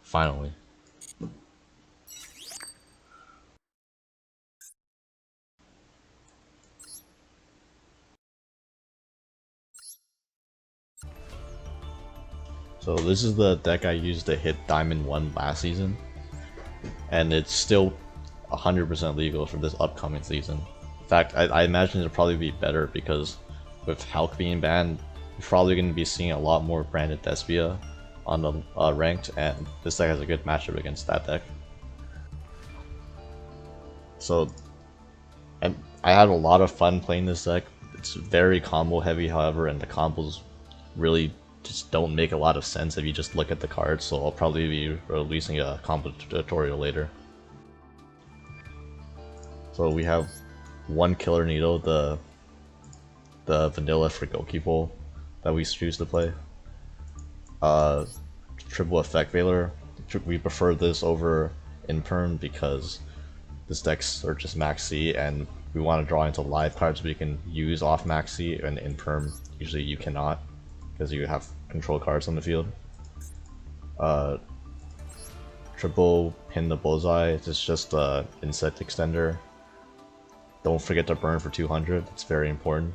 Finally. So this is the deck I used to hit Diamond 1 last season, and it's still 100% legal for this upcoming season. In fact, I imagine it'll probably be better because with Hulk being banned, you're probably going to be seeing a lot more branded DESPIA on the ranked, and this deck has a good matchup against that deck. So, and I had a lot of fun playing this deck. It's very combo heavy, however, and the combos really just don't make a lot of sense if you just look at the cards, so I'll probably be releasing a combo tutorial later. So we have one Killer Needle, the vanilla for Goki Bowl that we choose to play. Triple Effect Veiler. We prefer this over Imperm because this decks are just Max C, and we want to draw into live cards we can use off Max C, and Imperm usually you cannot because you have control cards on the field. Triple Pin the Bullseye. It's just a insect extender. Don't forget to burn for 200. It's very important.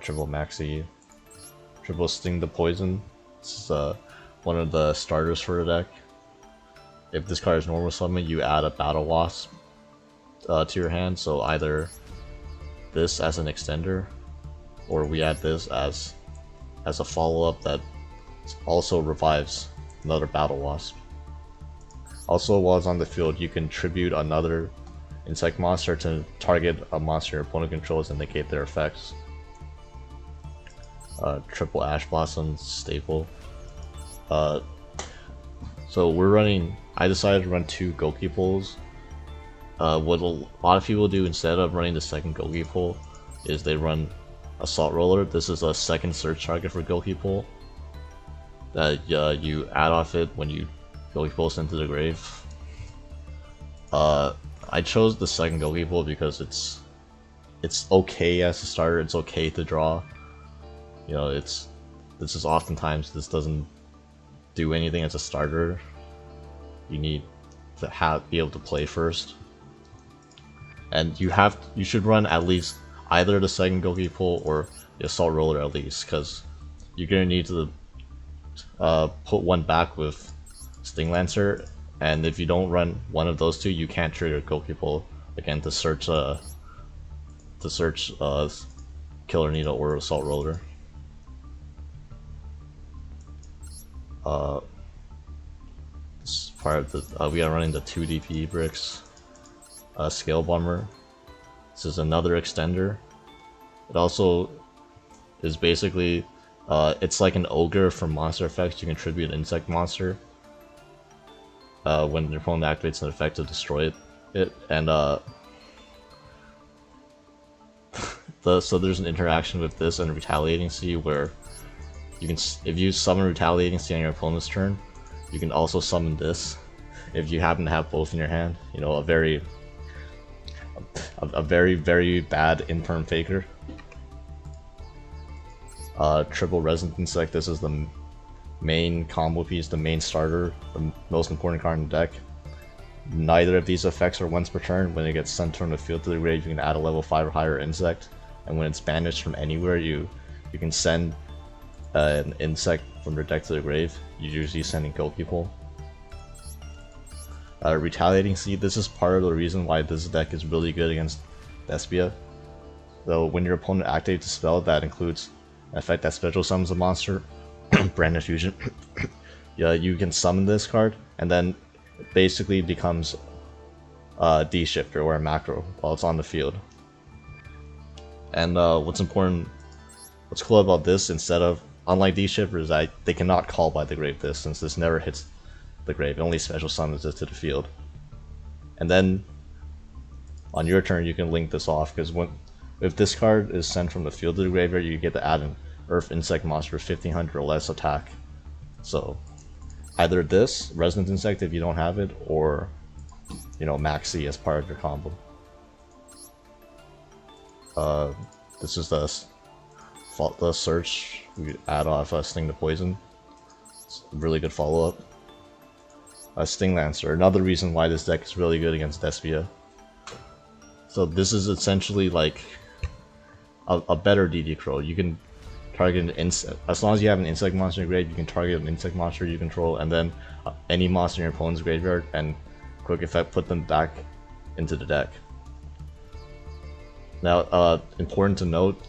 Triple Maxi. Triple Sting the Poison. This is one of the starters for the deck. If this card is normal summon, you add a Battle Wasp to your hand. So either this as an extender, or we add this as a follow-up that also revives another Battle Wasp. Also, while it's on the field, you can tribute another insect monster to target a monster your opponent controls and negate their effects. Triple Ash Blossom staple. So we're running. I decided to run 2 Goki Pulls. What a lot of people do instead of running the second Goki Pull is they run Assault Roller. This is a second search target for Goki Pull that you add off it when you Goki Pulls into the grave. I chose the second Goki Pull because it's okay as a starter. It's okay to draw. You know, this is oftentimes this doesn't do anything as a starter. You need to be able to play first, and you should run at least either the second Goki Pull or the Assault Roller at least, because you're gonna need to put one back with Sting Lancer, and if you don't run one of those two, you can't trigger Goki Pull again to search Killer Needle or Assault Roller. This part of the we are running the 2 DP bricks. Scale Bomber. This is another extender. It also is basically it's like an ogre from monster effects. You contribute insect monster when your opponent activates an effect to destroy it, and so there's an interaction with this and Retaliating Sea where you can, if you summon Retaliating Sea on your opponent's turn, you can also summon this if you happen to have both in your hand. You know, a very bad Imperm Faker. Triple Resident Insect. This is the main combo piece, the main starter, the most important card in the deck. Neither of these effects are once per turn. When it gets sent from the field to the grave, you can add a level 5 or higher insect, and when it's banished from anywhere, you can send an insect from your deck to the grave. You're usually sending Goki Pull. Retaliating Sea. This is part of the reason why this deck is really good against DESPIA. So when your opponent activates a spell that includes an effect that special summons a monster, Branded Fusion, yeah, you can summon this card, and then it basically becomes a D-shifter or a macro while it's on the field. And what's cool about this, unlike D-shifters, they cannot call by the grave this, since this never hits the grave. It only special summons it to the field. And then on your turn you can link this off, because if this card is sent from the field to the graveyard, you get to add an Earth Insect monster with 1500 or less attack. So either this, Resonant Insect if you don't have it, or you know, Maxi as part of your combo. This is the search we add off Sting to Poison. It's a really good follow-up. Sting Lancer, another reason why this deck is really good against DESPIA. So this is essentially like a better DD Crow. You can target an insect, as long as you have an insect monster in your grave, you can target an insect monster you control, and then any monster in your opponent's graveyard, and quick effect put them back into the deck. Now, important to note,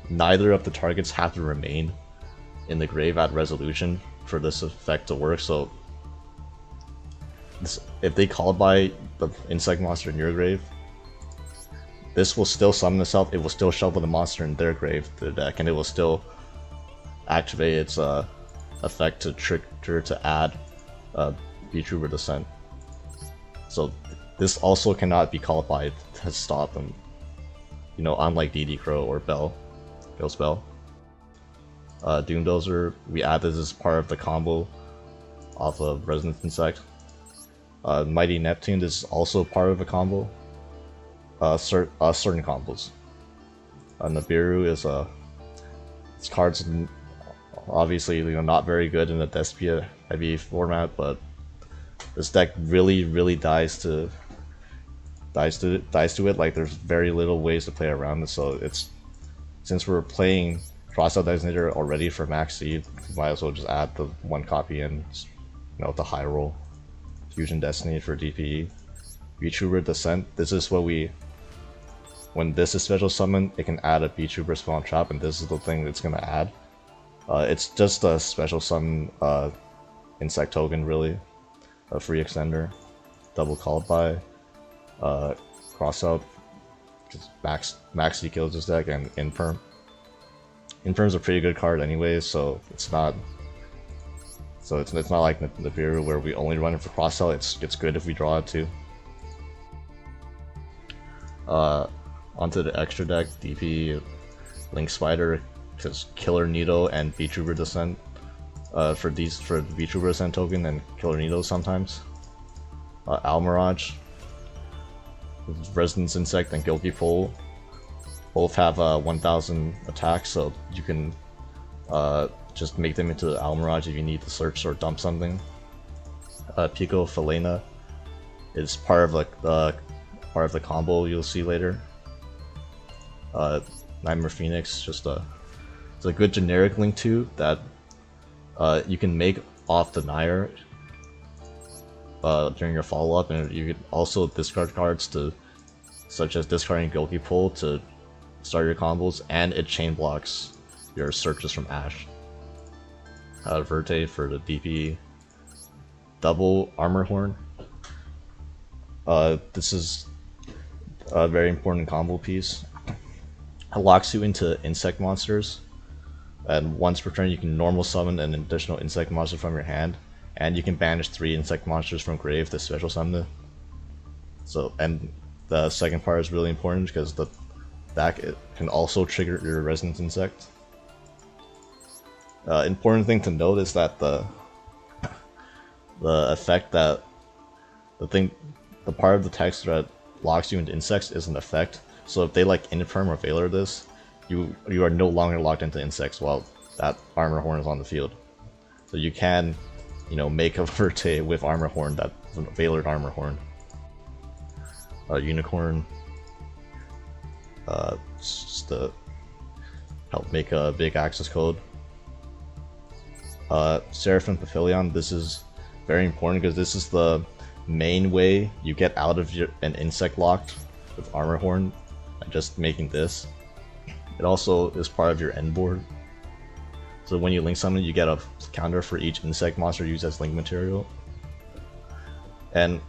neither of the targets have to remain in the grave at resolution for this effect to work, so if they call by the insect monster in your grave, this will still summon itself, it will still shuffle the monster in their grave to the deck, and it will still activate its effect to trigger to add BEETROOPER Descent. So this also cannot be called by to stop them, you know, unlike DD Crow or Ghost Bell. Doomdozer, we add this as part of the combo off of Resonance Insect. Mighty Neptune, this is also part of a combo. Certain combos. Nibiru is this card's obviously, you know, not very good in the DESPIA heavy format, but this deck really dies to it. Like, there's very little ways to play around it. So it's, since we're playing Crossout Designator already for Max Seed, we might as well just add the one copy and, you know, the high roll Fusion Destiny for DPE. BEETROOPER Descent, this is what we, when this is special summon, it can add a BEETROOPER Spawn Trap, and this is the thing it's gonna add. It's just a special summon insect token, really, a free extender, double called by, crossout, just max D kills this deck, and Infirm. Infirm's a pretty good card anyway, so it's not. So it's not like the Nibiru where we only run it for crossout. It's good if we draw it too. Onto the extra deck, DP, Link Spider, because Killer Needle and BEETROOPER Descent. For the BEETROOPER Descent token and Killer Needle sometimes. Almirage, Resonance Insect, and Gilky Pole both have 1000 attacks, so you can just make them into Almirage if you need to search or dump something. Pico Felena is part of like the combo you'll see later. Nightmare Phoenix, it's a good generic Link 2 that you can make off the Nair during your follow-up, and you can also discard cards such as discarding Gilky Pole to start your combos, and it chain blocks your searches from Ash. Verte for the DP. Double Armor Horn. This is a very important combo piece. It locks you into insect monsters, and once per turn you can normal summon an additional insect monster from your hand, and you can banish 3 insect monsters from grave to special summon it. So, and the second part is really important because it can also trigger your Resonance Insect. Important thing to note is that the effect that the part of the text that locks you into insects is an effect. So if they like Infirm or Veiler this, you are no longer locked into insects while that Armor Horn is on the field. So you can, you know, make a Verte with Armor Horn that is a Veilered Armor Horn. Unicorn, just to help make a big access code. Seraphim Pavilion, this is very important because this is the main way you get out of an insect locked with Armor Horn, and just making this. It also is part of your end board. So when you link summon, you get a counter for each insect monster used as link material. And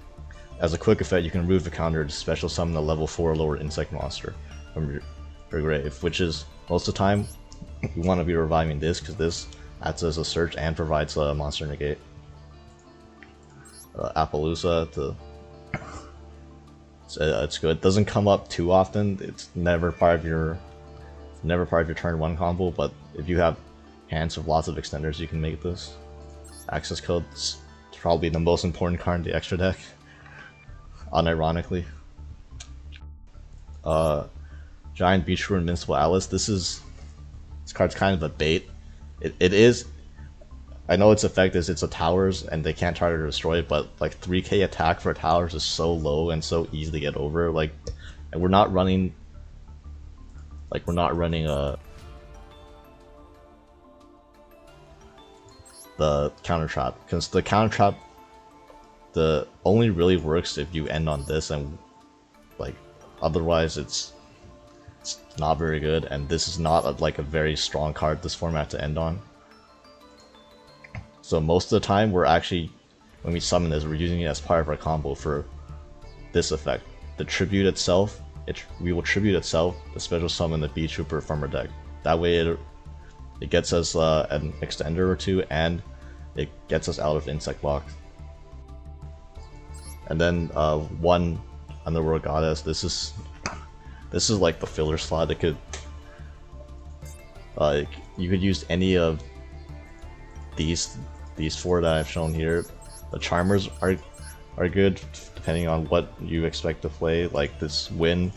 as a quick effect, you can remove the counter to special summon a level 4 or lower insect monster from your grave, which is, most of the time, we want to be reviving this because this acts as a search and provides a monster negate. Appaloosa, it's good. It doesn't come up too often. It's never part of your turn 1 combo, but if you have hands with lots of extenders, you can make this. Access code's probably the most important card in the extra deck, unironically. Giant BEETROOPER Invincible Alice. This card's kind of a bait It is. I know its effect is it's a towers and they can't try to destroy it, but like 3k attack for towers is so low and so easy to get over. Like, and we're not running. Like we're not running the counter trap, because the counter trap only really works if you end on this, and like otherwise it's not very good. And this is not like a very strong card this format to end on. So most of the time we're actually, when we summon this, we're using it as part of our combo for this effect. The tribute itself, we will tribute itself the special summon the BEETROOPER from our deck. That way it gets us an extender or two, and it gets us out of insect blocks. And then one Underworld Goddess. This is like the filler slot. It could you could use any of these four that I've shown here. The Charmers are good depending on what you expect to play. Like this win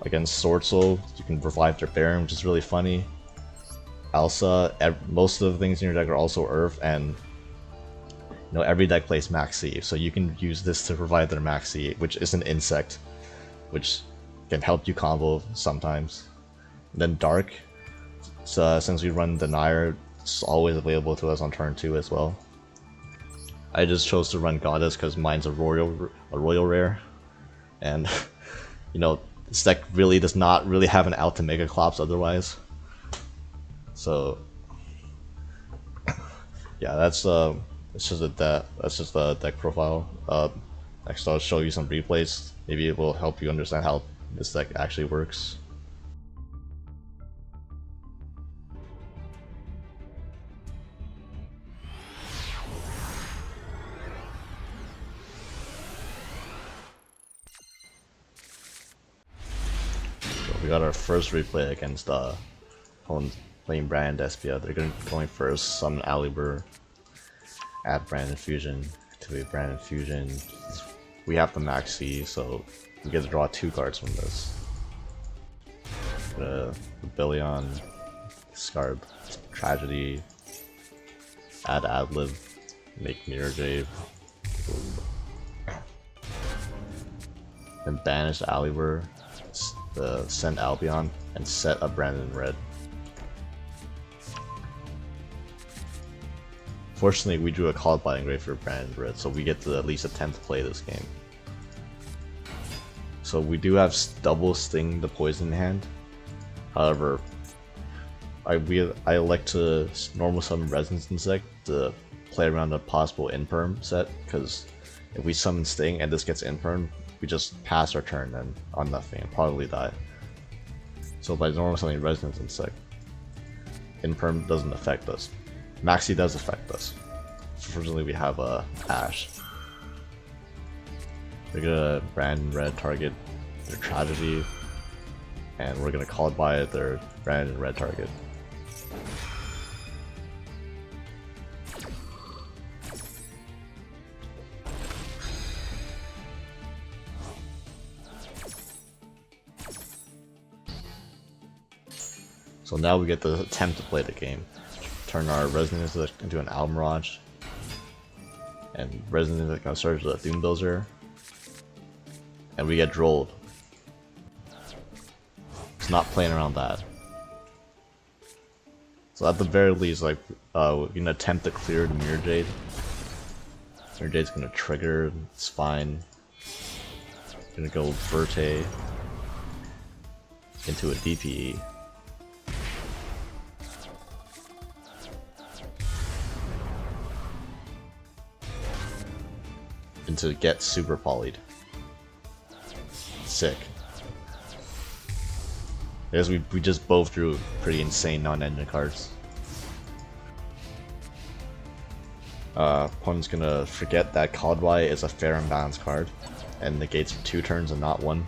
against Sword Soul, you can revive their Baron, which is really funny. Elsa, most of the things in your deck are also Earth, and you know every deck plays Max C, so you can use this to provide their Max C, which is an insect, which can help you combo sometimes. And then Dark, so since we run Denier, it's always available to us on turn 2 as well. I just chose to run Goddess because mine's a royal rare, and you know this deck really does not really have an out to Mega Clops otherwise. So yeah, that's just the deck profile. Next I'll show you some replays. Maybe it will help you understand how this deck actually works. So we got our first replay against opponent playing Brand DESPIA. They're going first, summon Alibur, add Brand Infusion, activate Brand Infusion. We have the Max C, so we get to draw 2 cards from this. Rebellion, discard Tragedy, add Adlib, make Mirror Jade, then banish Alibur, send Albion, and set a Brandon in red. Fortunately, we drew a Called by Engrave for Brandon red, so we get to at least attempt to play this game. So we do have double Sting the Poison in hand. However, I elect to normal summon Resonance Insect to play around a possible Imperm set, because if we summon Sting and this gets Imperm, we just pass our turn and on nothing and probably die. So by normal summoning Resonance Insect, Imperm doesn't affect us. Maxi does affect us. Fortunately, we have a Ash. We're gonna Brand red target their Tragedy, and we're gonna Call by their Brand red target. So now we get to attempt to play the game. Turn our Resonance into an Almirage, and Resonance is gonna search the Doom Dozer, and we get drolled. It's not playing around that. So at the very least, like we're gonna attempt to clear the Mirror Jade. Mirror Jade's gonna trigger. It's fine. Gonna go Verte into a DPE. And to get super polyed. Sick. Because we just both drew pretty insane non-engine cards. Opponent's gonna forget that Caldwell is a fair and balanced card and negates for 2 turns and not 1.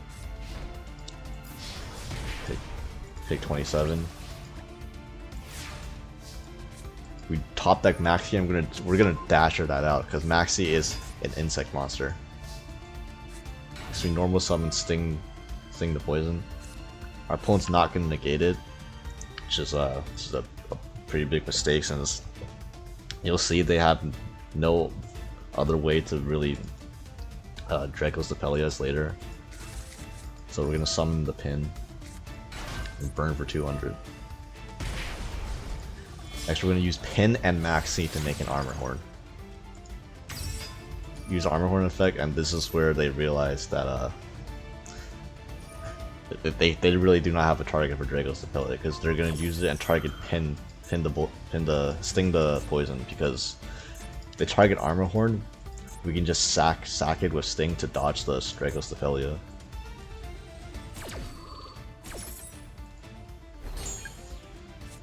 Take 27. We top deck Maxi. We're gonna dasher that out because Maxi is an insect monster. So we normal summon Sting the Poison. Our opponent's not gonna negate it. It's just a pretty big mistakes, and you'll see they have no other way to really Draco's Depelias later. So we're gonna summon the pin and burn for 200. Next we're gonna use pin and maxi to make an armor horn. Use armor horn effect, and this is where they realize that they really do not have a target for Draco's Depelia, because they're gonna use it and target sting the poison, because if they target armor horn, we can just sack it with sting to dodge the Draco's Depelia.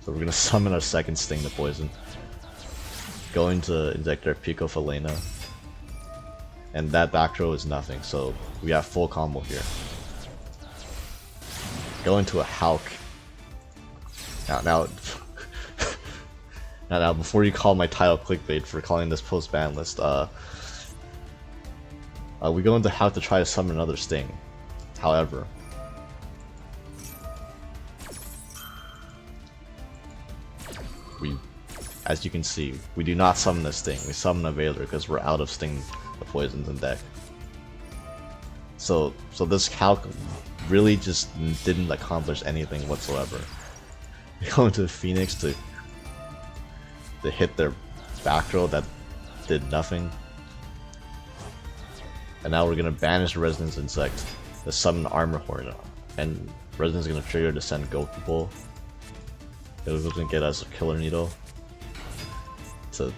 So we're gonna summon our second sting to poison. Going to inject our Pico Falena. And that back throw is nothing, so we have full combo here. Go into a Hulk. Now, now, before you call my title clickbait for calling this post ban list, we go into Hulk to try to summon another sting. However, as you can see, we do not summon a sting. We summon a Veiler because we're out of sting the poisons in deck. So this Hulk really just didn't accomplish anything whatsoever. We go into Phoenix to hit their back throw that did nothing. And now we're gonna banish Resonance Insect to summon Armor Horn, and Resonance is gonna trigger to send Goku. It was gonna get us a Killer Needle. So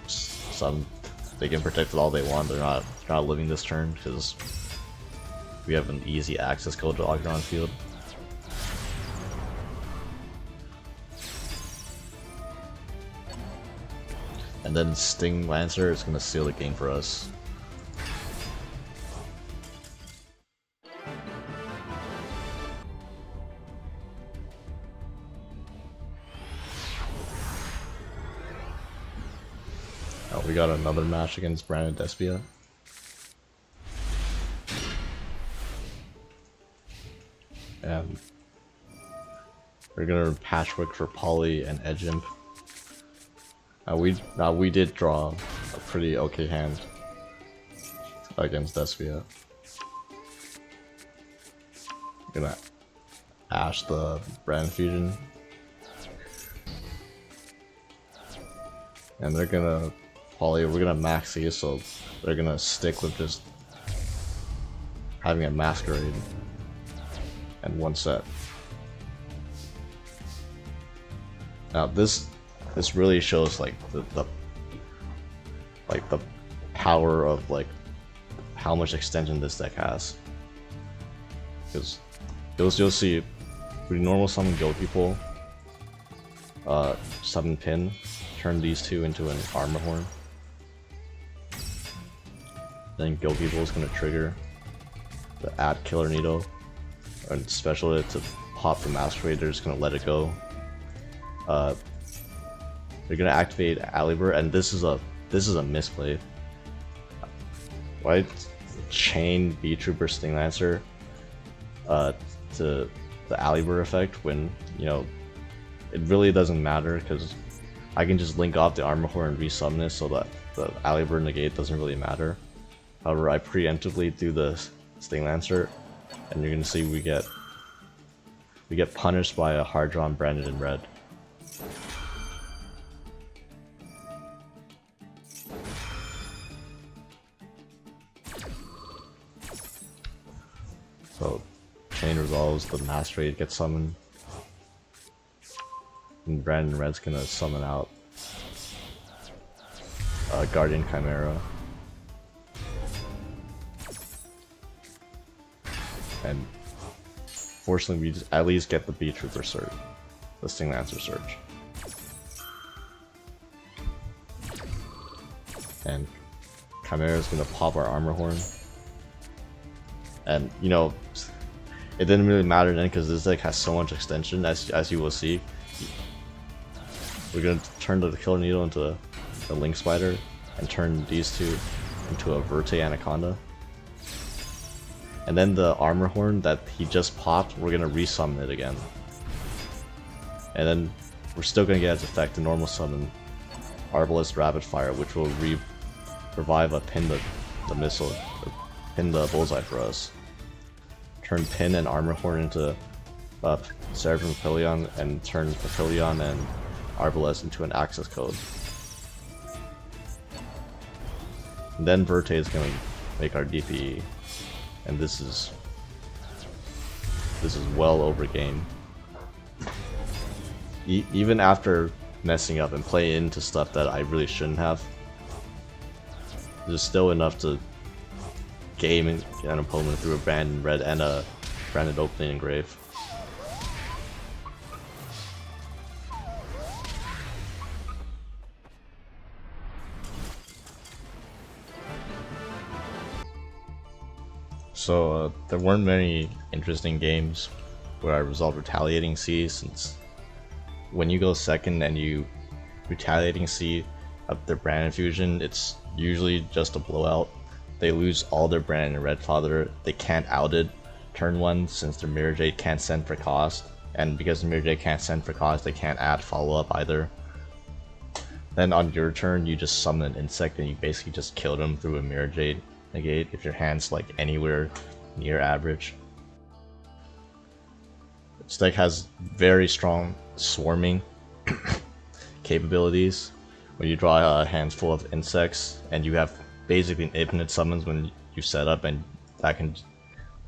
they can protect it all they want. They're not living this turn because we have an easy access code to Aggron field. And then Sting Lancer is gonna seal the game for us. Oh, we got another match against Brandon Despia. And we're gonna patchwork for Poly and Edge Imp. We did draw a pretty okay hand against Despia. Gonna Ash the Brand Fusion. And they're gonna Poly, we're gonna maxi, so they're gonna stick with just having a Masquerade and one set. Now this really shows like the power of like how much extension this deck has. Because you'll see, we normal summon Go People, summon Pin, turn these two into an Armor Horn. Then Go People is gonna trigger the add Killer Needle and special it to pop the Masquerade. They're just gonna let it go. They're gonna activate Alibur, and this is a misplay. Why chain BEETROOPERS Sting Lancer to the Alibur effect when, you know, it really doesn't matter because I can just link off the Armor Horn and resummon it so that the Alibur negate doesn't really matter. However, I preemptively do the Sting Lancer, and you're gonna see we get punished by a hard drawn Branded in red. So chain resolves, the Masquerade gets summoned, and Brandon Red's gonna summon out Guardian Chimera. And fortunately we just at least get the BEETROOPER Surge, the Sting Lancer Surge. And Chimera's gonna pop our Armor Horn. And you know, it didn't really matter then because this deck has so much extension, as you will see. We're gonna turn the Killer Needle into a Link Spider and turn these two into a Verte Anaconda. And then the Armor Horn that he just popped, we're gonna resummon it again. And then we're still gonna get as effect the normal summon Arbalest Rapid Fire, which will revive a pin the missile, or pin the bullseye for us. Turn Pin and Armor Horn into Seraphim Papillion, and turn Papillion and Arbalest into an access code. And then Verte is going to make our DPE, and this is well over game. Even after messing up and playing into stuff that I really shouldn't have, there's still enough to game an opponent through a Branded Red and a Branded Opening Engrave. So there weren't many interesting games where I resolved Retaliating C, since when you go second and you Retaliating C up their Branded Fusion, it's usually just a blowout. They lose all their Branded Red Father, they can't out it turn 1 since their Mirror Jade can't send for cost, and because the Mirror Jade can't send for cost, they can't add follow up either. Then on your turn you just summon an insect and you basically just kill them through a Mirror Jade negate if your hand's like anywhere near average. This deck has very strong swarming capabilities, where you draw a handful of insects and you have basically infinite summons when you set up, and that can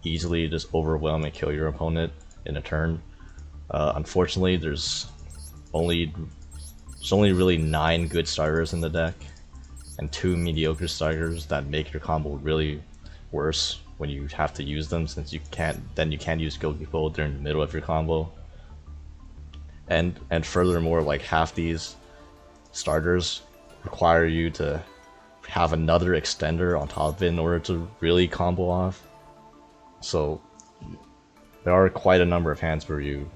easily just overwhelm and kill your opponent in a turn. Unfortunately, there's only really 9 good starters in the deck, and 2 mediocre starters that make your combo really worse when you have to use them, since you can't use Gokipo during the middle of your combo. And furthermore, like half these starters require you to have another extender on top of it in order to really combo off. So there are quite a number of hands where you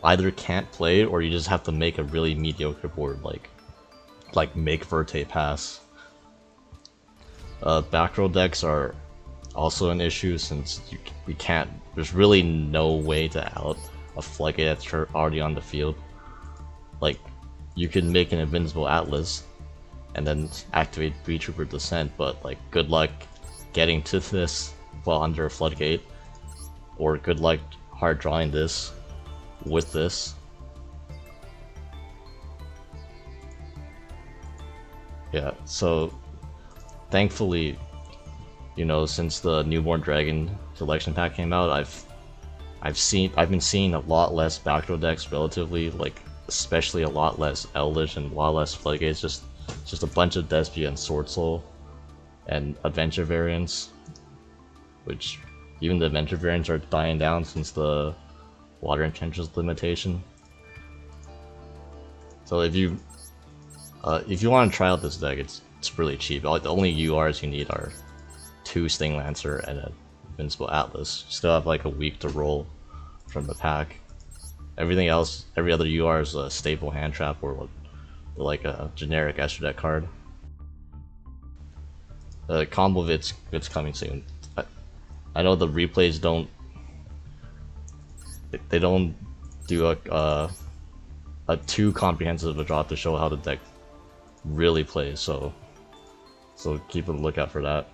either can't play or you just have to make a really mediocre board, like make Verte pass. Back row decks are also an issue, since there's really no way to out a Floodgate that's already on the field. Like, you can make an Invincible Atlas and then activate BEETROOPER Descent, but like, good luck getting to this while under a Floodgate, or good luck hard drawing this with this. Yeah, so thankfully, you know, since the Newborn Dragon selection pack came out, I've been seeing a lot less back row decks relatively, like especially a lot less Eldritch and a lot less Floodgates, just a bunch of Despia and Sword Soul and Adventure variants, which even the Adventure variants are dying down since the Water Intentions limitation. So if you want to try out this deck, it's really cheap. The only URs you need are 2 Sting Lancer and an Invincible Atlas. You still have like a week to roll from the pack. Everything else, every other UR is a staple hand trap or like a generic extra deck card. The combo of it's coming soon. I know the replays don't do a too comprehensive a drop to show how the deck really plays, so keep a lookout for that.